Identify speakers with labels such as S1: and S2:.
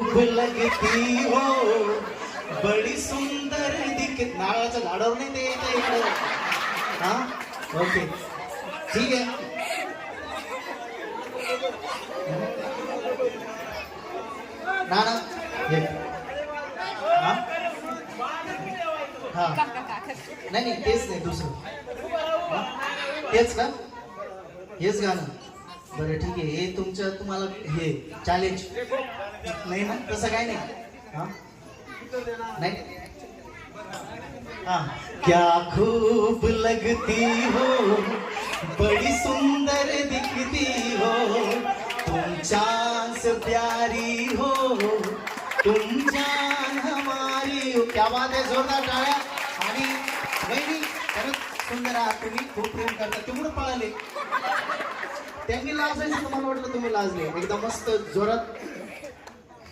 S1: लगती हो बडी सुंदर दिख नारळाच्या झाडावर नाही ते येतं इकडं. हा ओके ठीक आहे. ना ना हा हा नाही नाही तेच नाही दुसरं तेच ना हेच गाणं. बरं ठीक आहे. हे तुम्हाला हे चॅलेंज नाही ना तसं काय नाही. हा नहीं हाँ क्या खूब लगती हो बड़ी सुंदर दिखती हो तुम चांद से प्यारी हो तुम जान हमारी हो. क्या बात आहे. जोरदार टाळ्या. आणि वहिनी खरंच सुंदर आहात तुम्ही. खूप प्रेम करता. तिकडून पळाले त्यांनी लाजायचं तुम्हाला वाटलं तुम्ही लाजले. एकदम मस्त जोरात